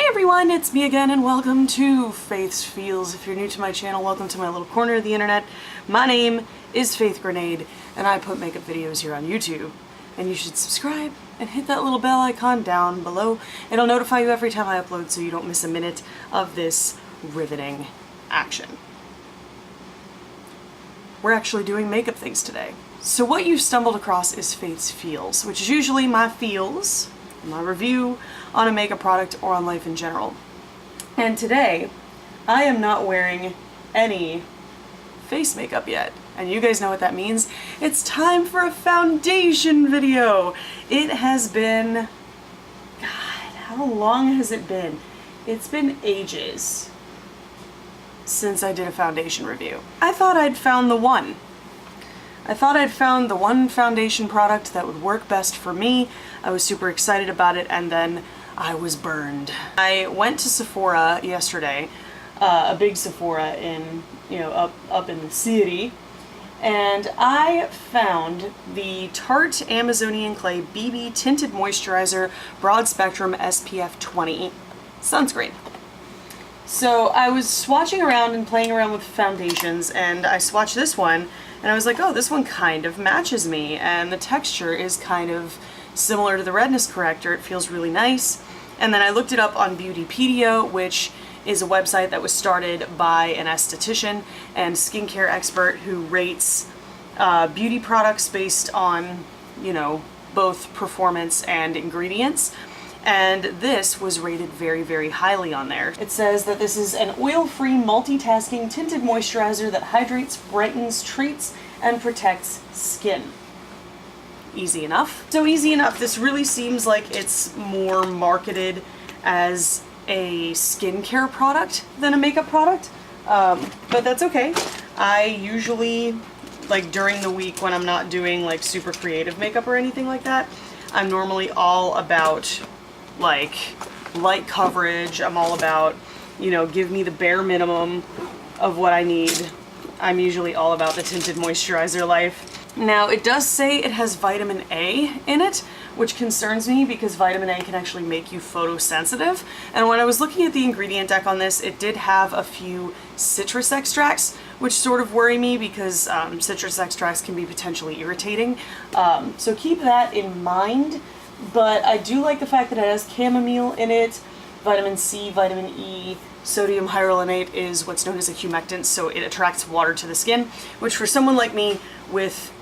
everyone, it's me again and welcome to Faith's Feels. If you're new to my channel, welcome to my little corner of the internet. My name is Faith Grenade and I put makeup videos here on YouTube. And you should subscribe and hit that little bell icon down below. It'll notify you every time I upload so you don't miss a minute of this riveting action. We're actually doing makeup things today. So what you've stumbled across is Faith's Feels, which is usually my feels, my review on a makeup product or on life in general. And today, I am not wearing any face makeup yet. And you guys know what that means. It's time for a foundation video. It has been, God, how long has it been? It's been ages since I did a foundation review. I thought I'd found the one. I thought I'd found the one foundation product that would work best for me. I was super excited about it, and then I was burned. I went to Sephora yesterday, a big Sephora in, up in the city, and I found the Tarte Amazonian Clay BB Tinted Moisturizer Broad Spectrum SPF 20 sunscreen. So I was swatching around and playing around with foundations, and I swatched this one, and I was like, oh, this one kind of matches me, and the texture is kind of similar to the redness corrector. It feels really nice. And then I looked it up on Beautypedia, which is a website that was started by an esthetician and skincare expert who rates beauty products based on, both performance and ingredients. And this was rated very, very highly on there. It says that this is an oil-free, multitasking tinted moisturizer that hydrates, brightens, treats, and protects skin. Easy enough. So easy enough. This really seems like it's more marketed as a skincare product than a makeup product, but that's okay. I usually, during the week when I'm not doing super creative makeup or anything like that, I'm normally all about light coverage. I'm all about, give me the bare minimum of what I need. I'm usually all about the tinted moisturizer life. Now, it does say it has vitamin A in it, which concerns me because vitamin A can actually make you photosensitive. And when I was looking at the ingredient deck on this, it did have a few citrus extracts, which sort of worry me because citrus extracts can be potentially irritating. So keep that in mind. But I do like the fact that it has chamomile in it, vitamin C, vitamin E. Sodium hyaluronate is what's known as a humectant, so it attracts water to the skin, which for someone like me with,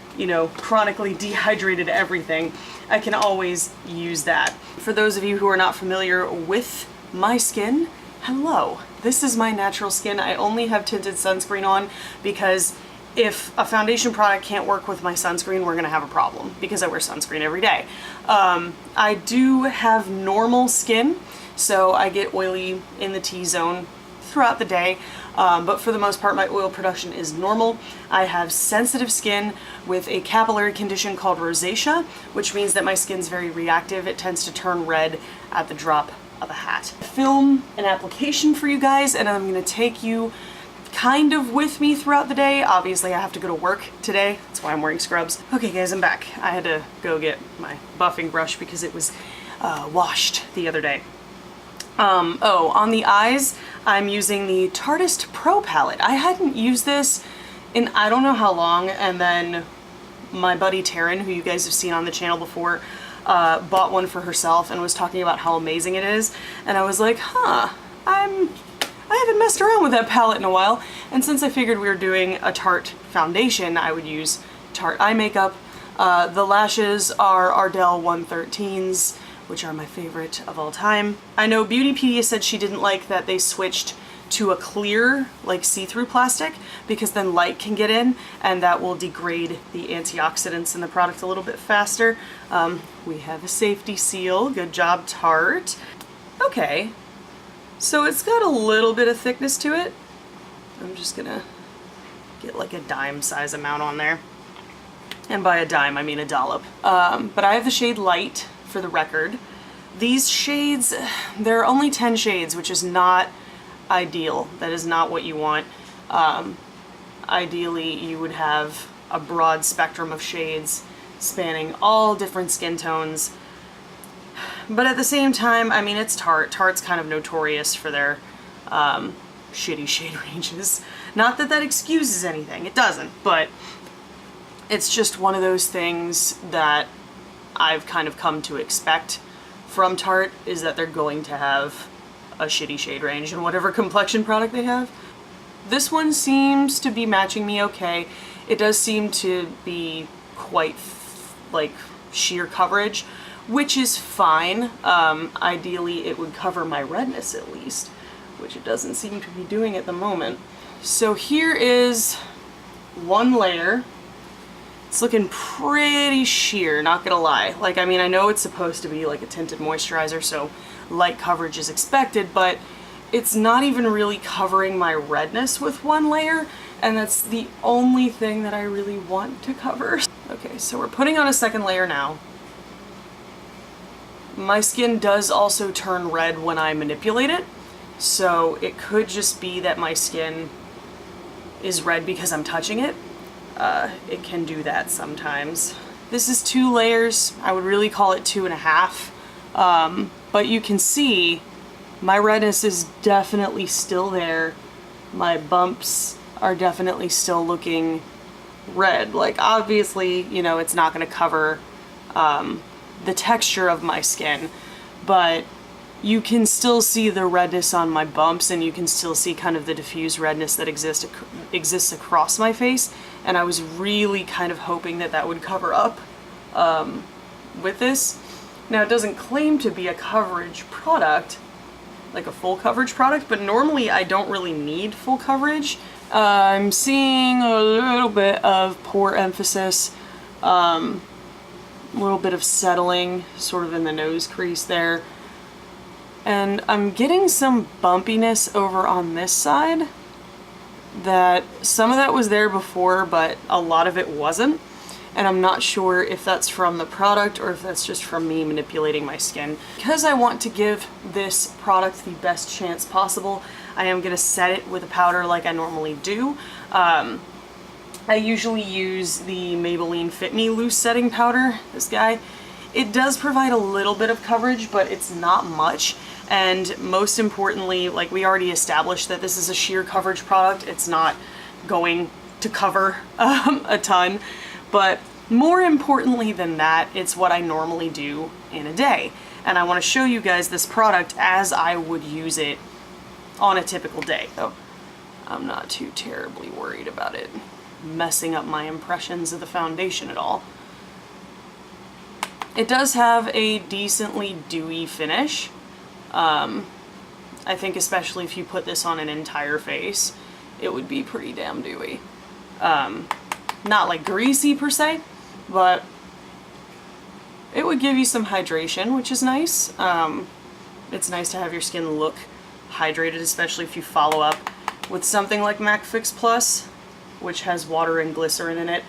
chronically dehydrated everything, I can always use that. For those of you who are not familiar with my skin, hello. This is my natural skin. I only have tinted sunscreen on because if a foundation product can't work with my sunscreen, we're gonna have a problem because I wear sunscreen every day. I do have normal skin, so I get oily in the T-zone throughout the day, but for the most part my oil production is normal. I have sensitive skin with a capillary condition called rosacea, which means that my skin's very reactive. It tends to turn red at the drop of a hat. I film an application for you guys, and I'm gonna take you kind of with me throughout the day. Obviously I have to go to work today, that's why I'm wearing scrubs. Okay guys, I'm back. I had to go get my buffing brush because it was washed the other day. Oh, on the eyes, I'm using the Tarte Pro palette. I hadn't used this in I don't know how long, and then my buddy Taryn, who you guys have seen on the channel before, bought one for herself and was talking about how amazing it is, and I was like, I haven't messed around with that palette in a while, and since I figured we were doing a Tarte foundation, I would use Tarte eye makeup. The lashes are Ardell 113s, which are my favorite of all time. I know Beautypedia said she didn't like that they switched to a clear, see-through plastic, because then light can get in, and that will degrade the antioxidants in the product a little bit faster. We have a safety seal. Good job, Tarte. Okay. So it's got a little bit of thickness to it. I'm just gonna get a dime size amount on there. And by a dime, I mean a dollop. But I have the shade Light for the record. These shades, there are only 10 shades, which is not ideal. That is not what you want. Ideally, you would have a broad spectrum of shades spanning all different skin tones. But at the same time, I mean, it's Tarte. Tarte's kind of notorious for their shitty shade ranges. Not that that excuses anything, it doesn't, but it's just one of those things that I've kind of come to expect from Tarte, is that they're going to have a shitty shade range in whatever complexion product they have. This one seems to be matching me okay. It does seem to be quite like sheer coverage, which is fine. Ideally it would cover my redness at least, which it doesn't seem to be doing at the moment. So here is one layer. It's looking pretty sheer, not gonna lie. Like, I mean, I know it's supposed to be like a tinted moisturizer, so light coverage is expected, but it's not even really covering my redness with one layer, and that's the only thing that I really want to cover. Okay, so we're putting on a second layer now. My skin does also turn red when I manipulate it, so it could just be that my skin is red because I'm touching it. It can do that sometimes. This is 2 layers. I would really call it 2.5. But you can see my redness is definitely still there. My bumps are definitely still looking red. Like, obviously, you know, it's not going to cover the texture of my skin, but you can still see the redness on my bumps, and you can still see kind of the diffuse redness that exists across my face, and I was really kind of hoping that that would cover up with this. Now, it doesn't claim to be a coverage product, like a full coverage product, but normally I don't really need full coverage. I'm seeing a little bit of pore emphasis, a little bit of settling sort of in the nose crease there. And I'm getting some bumpiness over on this side, that some of that was there before, but a lot of it wasn't. And I'm not sure if that's from the product or if that's just from me manipulating my skin. Because I want to give this product the best chance possible, I am going to set it with a powder like I normally do. I usually use the Maybelline Fit Me Loose Setting Powder, this guy. It does provide a little bit of coverage, but it's not much. And most importantly, like we already established that this is a sheer coverage product. It's not going to cover a ton. But more importantly than that, it's what I normally do in a day. And I want to show you guys this product as I would use it on a typical day. So I'm not too terribly worried about it messing up my impressions of the foundation at all. It does have a decently dewy finish. I think especially if you put this on an entire face, it would be pretty damn dewy. Not like greasy per se, but it would give you some hydration, which is nice. It's nice to have your skin look hydrated, especially if you follow up with something like MAC Fix Plus, which has water and glycerin in it,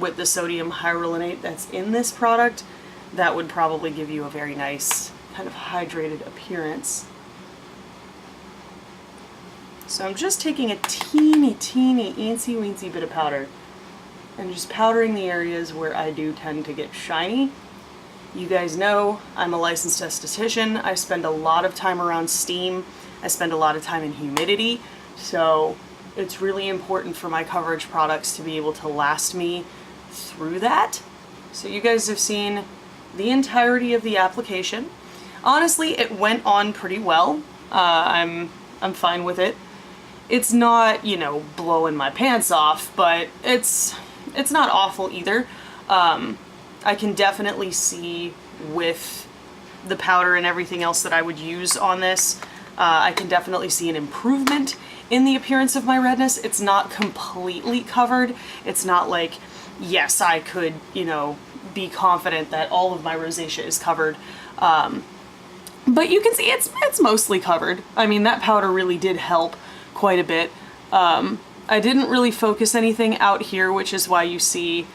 with the sodium hyaluronate that's in this product. That would probably give you a very nice kind of hydrated appearance. So I'm just taking a teeny eensy weensy bit of powder and just powdering the areas where I do tend to get shiny. You guys know I'm a licensed esthetician. I spend a lot of time around steam. I spend a lot of time in humidity. So it's really important for my coverage products to be able to last me through that. So you guys have seen the entirety of the application. Honestly, it went on pretty well. I'm fine with it. It's not, you know, blowing my pants off, but it's not awful either. I can definitely see with the powder and everything else that I would use on this, I can definitely see an improvement in the appearance of my redness. It's not completely covered. It's not like, yes, I could, you know, be confident that all of my rosacea is covered. But you can see it's mostly covered. I mean, that powder really did help quite a bit. I didn't really focus anything out here, which is why you see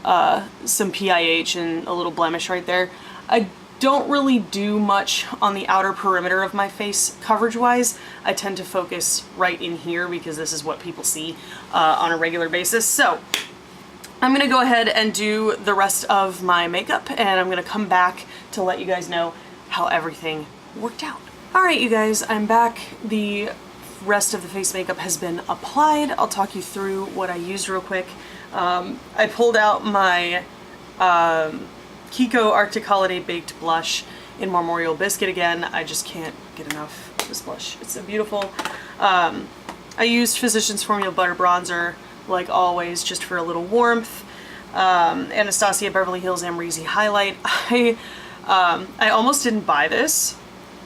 some PIH and a little blemish right there. I don't really do much on the outer perimeter of my face coverage-wise. I tend to focus right in here because this is what people see on a regular basis. So I'm gonna go ahead and do the rest of my makeup, and I'm gonna come back to let you guys know how everything worked out. All right, you guys, I'm back. The rest of the face makeup has been applied. I'll talk you through what I used real quick. I pulled out my Kiko Arctic Holiday Baked Blush in Memorial Biscuit again. I just can't get enough of this blush. It's so beautiful. I used Physicians Formula Butter Bronzer, like always, just for a little warmth. Anastasia Beverly Hills Amrezy Highlight. I almost didn't buy this,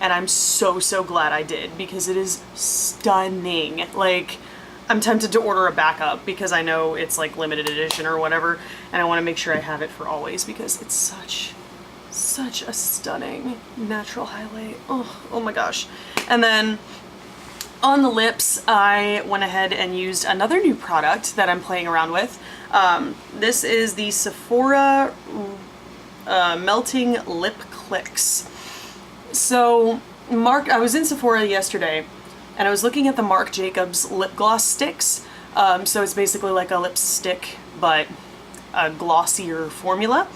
and I'm so glad I did, because it is stunning. Like, I'm tempted to order a backup because I know it's like limited edition or whatever, and I want to make sure I have it for always because it's such a stunning natural highlight. Oh my gosh. And then on the lips, I went ahead and used another new product that I'm playing around with. This is the Sephora Melting Lip Clicks. So I was in Sephora yesterday, and I was looking at the Marc Jacobs lip gloss sticks. So it's basically like a lipstick, but a glossier formula.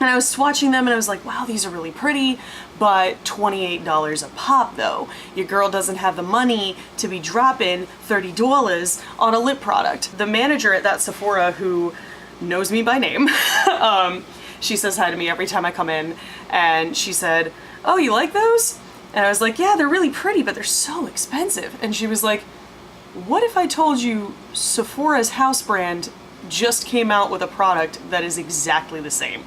And I was swatching them and I was like, wow, these are really pretty, but $28 a pop though. Your girl doesn't have the money to be dropping $30 on a lip product. The manager at that Sephora, who knows me by name, she says hi to me every time I come in, and she said, oh, you like those? And I was like, yeah, they're really pretty, but they're so expensive. And she was like, what if I told you Sephora's house brand just came out with a product that is exactly the same?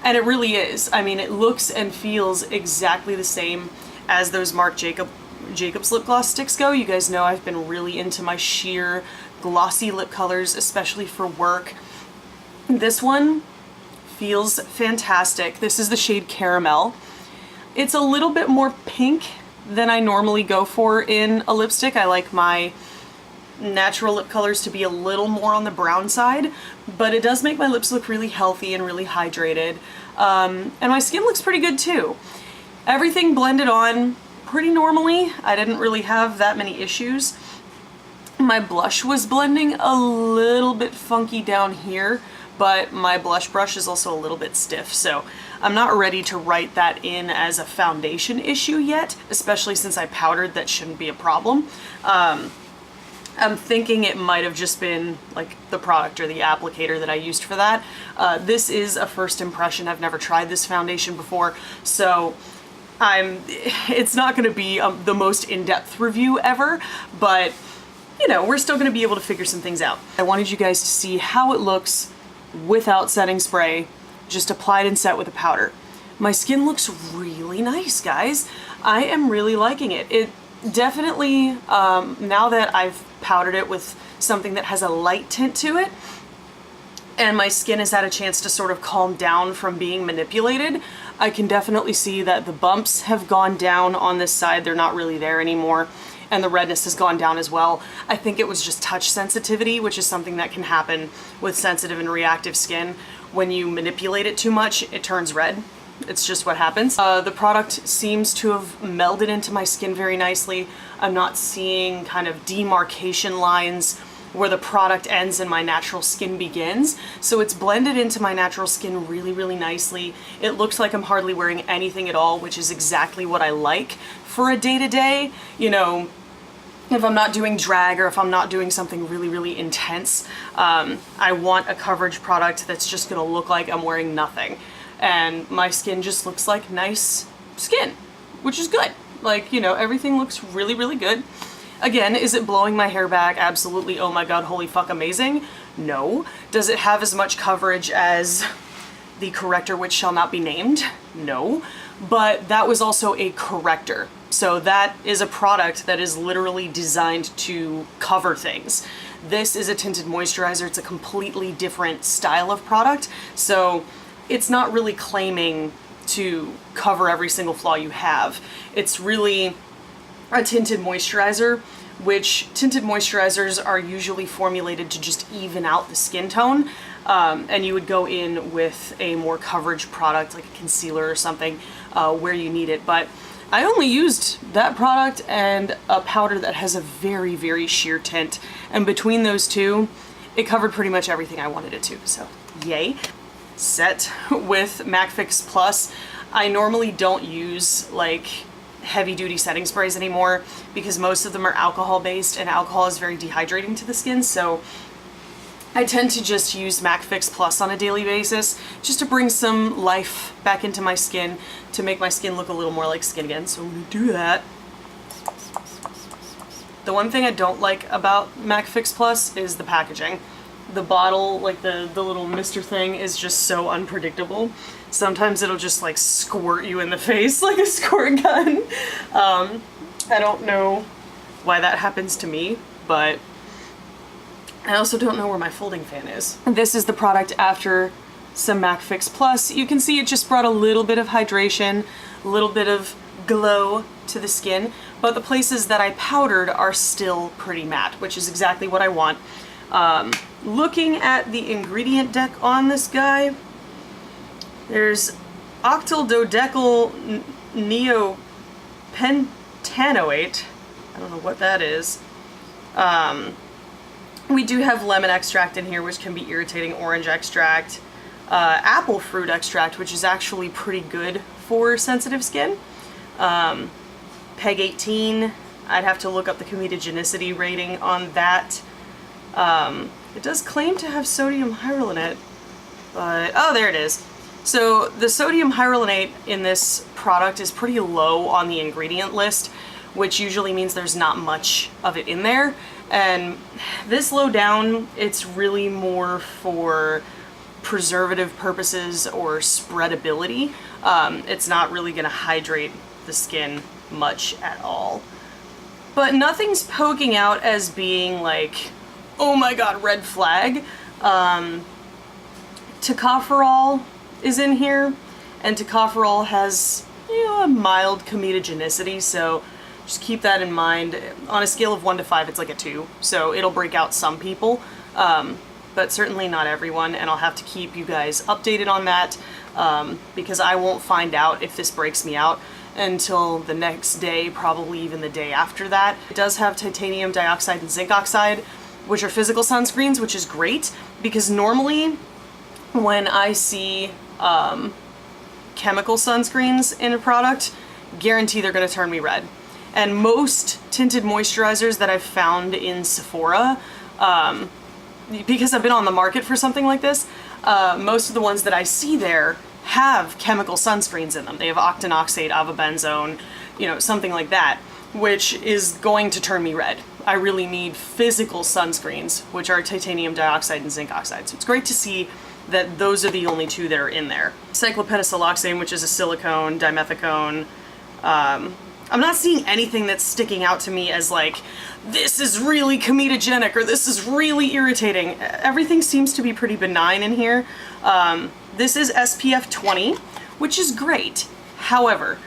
And it really is. I mean, it looks and feels exactly the same as those Marc Jacobs lip gloss sticks go. You guys know I've been really into my sheer glossy lip colors, especially for work. This one feels fantastic. This is the shade Caramel. It's a little bit more pink than I normally go for in a lipstick. I like my natural lip colors to be a little more on the brown side, but it does make my lips look really healthy and really hydrated. And my skin looks pretty good too. Everything blended on pretty normally. I didn't really have that many issues. My blush was blending a little bit funky down here, but my blush brush is also a little bit stiff, so I'm not ready to write that in as a foundation issue yet, especially since I powdered. That shouldn't be a problem. I'm thinking it might have just been like the product or the applicator that I used for that. This is a first impression. I've never tried this foundation before, so it's not going to be the most in-depth review ever, but you know, we're still going to be able to figure some things out. I wanted you guys to see how it looks without setting spray, just applied and set with a powder. My skin looks really nice, guys. I am really liking it. It definitely, now that I've powdered it with something that has a light tint to it, and my skin has had a chance to sort of calm down from being manipulated, I can definitely see that the bumps have gone down on this side. They're not really there anymore. And the redness has gone down as well. I think it was just touch sensitivity, which is something that can happen with sensitive and reactive skin. When you manipulate it too much, it turns red. It's just what happens. The product seems to have melded into my skin very nicely. I'm not seeing kind of demarcation lines where the product ends and my natural skin begins. So it's blended into my natural skin really nicely. It looks like I'm hardly wearing anything at all, which is exactly what I like for a day-to-day. You know, if I'm not doing drag or if I'm not doing something really intense, I want a coverage product that's just gonna look like I'm wearing nothing. And my skin just looks like nice skin, which is good. Like, you know, everything looks really good. Again, is it blowing my hair back? Absolutely. Oh my god, holy fuck, amazing. No. Does it have as much coverage as the corrector, which shall not be named? No. But that was also a corrector. So that is a product that is literally designed to cover things. This is a tinted moisturizer. It's a completely different style of product. So it's not really claiming to cover every single flaw you have. It's really a tinted moisturizer, which tinted moisturizers are usually formulated to just even out the skin tone. And you would go in with a more coverage product like a concealer or something where you need it. But I only used that product and a powder that has a very sheer tint. And between those two, it covered pretty much everything I wanted it to, so yay. Set with MAC Fix Plus. I normally don't use like heavy duty setting sprays anymore because most of them are alcohol based and alcohol is very dehydrating to the skin, so I tend to just use MAC Fix Plus on a daily basis just to bring some life back into my skin, to make my skin look a little more like skin again, so I'm gonna do that. The one thing I don't like about MAC Fix Plus is the packaging. The bottle, like the little mister thing, is just so unpredictable. Sometimes it'll just like squirt you in the face like a squirt gun. I don't know why that happens to me, but I also don't know where my folding fan is. This is the product after some MAC Fix Plus. You can see it just brought a little bit of hydration, a little bit of glow to the skin, but the places that I powdered are still pretty matte, which is exactly what I want. Looking at the ingredient deck on this guy, there's octyl dodecyl neopentanoate. I don't know what that is. We do have lemon extract in here, which can be irritating, orange extract, apple fruit extract, which is actually pretty good for sensitive skin. PEG 18, I'd have to look up the comedogenic rating on that. It does claim to have sodium hyaluronate, but, oh, there it is. So the sodium hyaluronate in this product is pretty low on the ingredient list, which usually means there's not much of it in there. And this low down, it's really more for preservative purposes or spreadability. It's not really gonna hydrate the skin much at all. But nothing's poking out as being like, oh my god, red flag. Tocopherol is in here, and tocopherol has, you know, a mild comedogenicity, so just keep that in mind. On a scale of 1 to 5, it's like a 2, so it'll break out some people, but certainly not everyone, and I'll have to keep you guys updated on that, because I won't find out if this breaks me out until the next day, probably even the day after that. It does have titanium dioxide and zinc oxide, which are physical sunscreens, which is great, because normally when I see chemical sunscreens in a product, guarantee they're going to turn me red. And most tinted moisturizers that I've found in Sephora, because I've been on the market for something like this, most of the ones that I see there have chemical sunscreens in them. They have octinoxate, avobenzone, you know, something like that, which is going to turn me red. I really need physical sunscreens, which are titanium dioxide and zinc oxide. So it's great to see that those are the only two that are in there. Cyclopentasiloxane, which is a silicone, dimethicone. I'm not seeing anything that's sticking out to me as like, this is really comedogenic or this is really irritating. Everything seems to be pretty benign in here. This is SPF 20, which is great. However,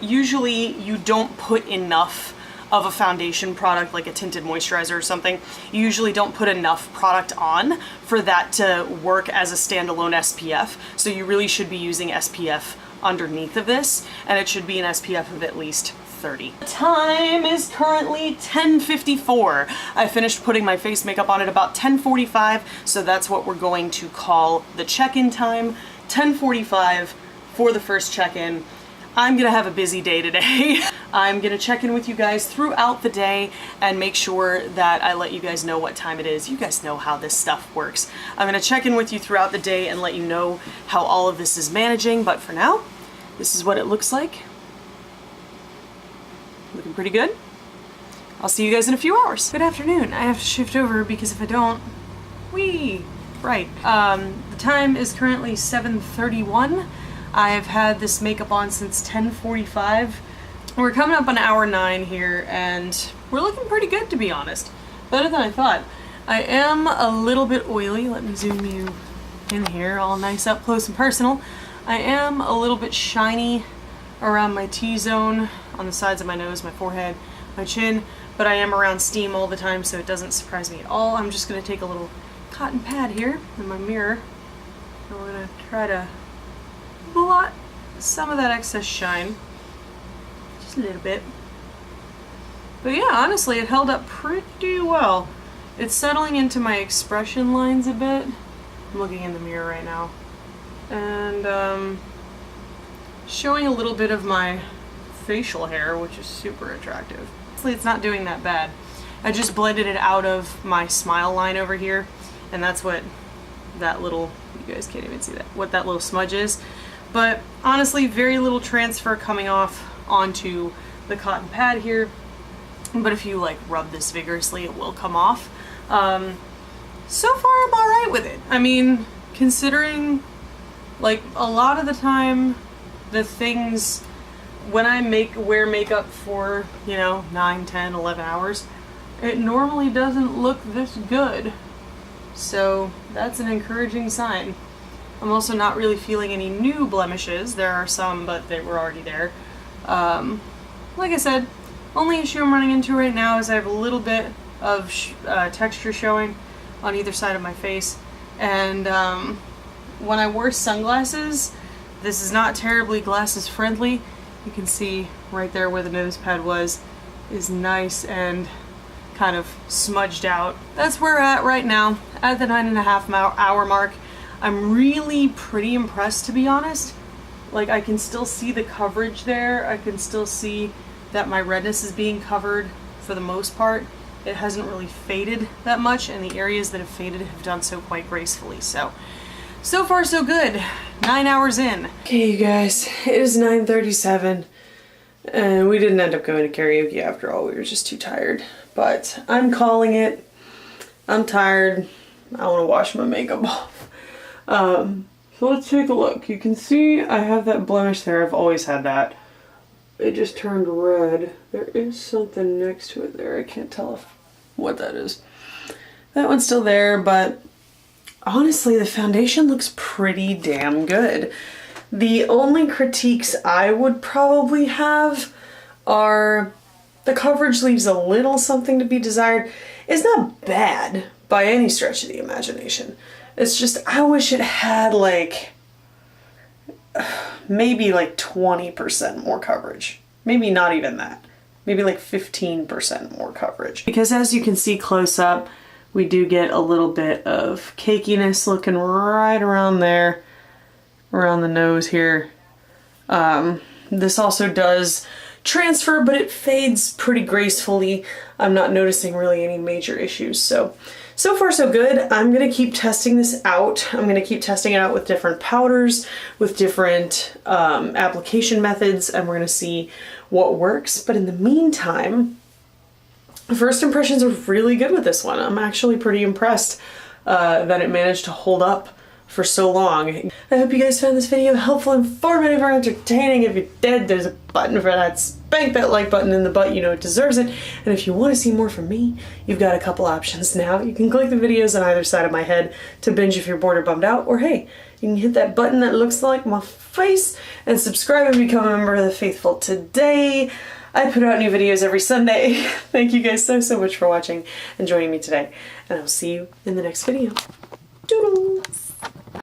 usually you don't put enough of a foundation product like a tinted moisturizer or something. You usually don't put enough product on for that to work as a standalone SPF. So you really should be using SPF underneath of this, and it should be an SPF of at least 30. The time is currently 10:54. I finished putting my face makeup on at about 10:45, so that's what we're going to call the check-in time. 10:45 for the first check-in. I'm gonna have a busy day today. I'm gonna check in with you guys throughout the day and make sure that I let you guys know what time it is. You guys know how this stuff works. I'm gonna check in with you throughout the day and let you know how all of this is managing, but for now, this is what it looks like. Looking pretty good. I'll see you guys in a few hours. Good afternoon. I have to shift over because if I don't, right. The time is currently 7:31. I've had this makeup on since 10:45. We're coming up on hour 9 here, and we're looking pretty good, to be honest. Better than I thought. I am a little bit oily. Let me zoom you in here, all nice up close and personal. I am a little bit shiny around my T-zone, on the sides of my nose, my forehead, my chin, but I am around steam all the time, so it doesn't surprise me at all. I'm just going to take a little cotton pad here in my mirror, and we're going to try to blot some of that excess shine, just a little bit. But yeah, honestly, it held up pretty well. It's settling into my expression lines a bit. I'm looking in the mirror right now. And showing a little bit of my facial hair, which is super attractive. Honestly, it's not doing that bad. I just blended it out of my smile line over here, and that's what that little, you guys can't even see that, what that little smudge is. But honestly, very little transfer coming off onto the cotton pad here. But if you like rub this vigorously, it will come off. So far I'm alright with it. I mean, considering like a lot of the time the things when I wear makeup for, you know, 9, 10, 11 hours, it normally doesn't look this good. So that's an encouraging sign. I'm also not really feeling any new blemishes. There are some, but they were already there. Like I said, only issue I'm running into right now is I have a little bit of texture showing on either side of my face. And when I wore sunglasses, this is not terribly glasses friendly. You can see right there where the nose pad was is nice and kind of smudged out. That's where we're at right now, at the 9.5 hour mark. I'm really pretty impressed, to be honest. Like, I can still see the coverage there. I can still see that my redness is being covered for the most part. It hasn't really faded that much, and the areas that have faded have done so quite gracefully. So far so good. 9 hours in. Okay, you guys, it is 9:37, and we didn't end up going to karaoke after all. We were just too tired. But I'm calling it. I'm tired. I want to wash my makeup off. So let's take a look. You can see I have that blemish there. I've always had that. It just turned red. There is something next to it there. I can't tell what that is. That one's still there, but honestly, the foundation looks pretty damn good. The only critiques I would probably have are the coverage leaves a little something to be desired. It's not bad by any stretch of the imagination. It's just, I wish it had like, maybe like 20% more coverage. Maybe not even that. Maybe like 15% more coverage. Because as you can see close up, we do get a little bit of cakiness looking right around there, around the nose here. This also does transfer, but it fades pretty gracefully. I'm not noticing really any major issues. So far so good. I'm gonna keep testing this out. I'm gonna keep testing it out with different powders, with different application methods, and we're gonna see what works. But in the meantime, first impressions are really good with this one. I'm actually pretty impressed that it managed to hold up for so long. I hope you guys found this video helpful, informative, or entertaining. If you did, there's a button for that. Spank that like button in the butt, you know it deserves it. And if you want to see more from me, you've got a couple options now. You can click the videos on either side of my head to binge if you're bored or bummed out, or hey, you can hit that button that looks like my face and subscribe and become a member of the faithful today. I put out new videos every Sunday. Thank you guys so much for watching and joining me today, and I'll see you in the next video. Doodle!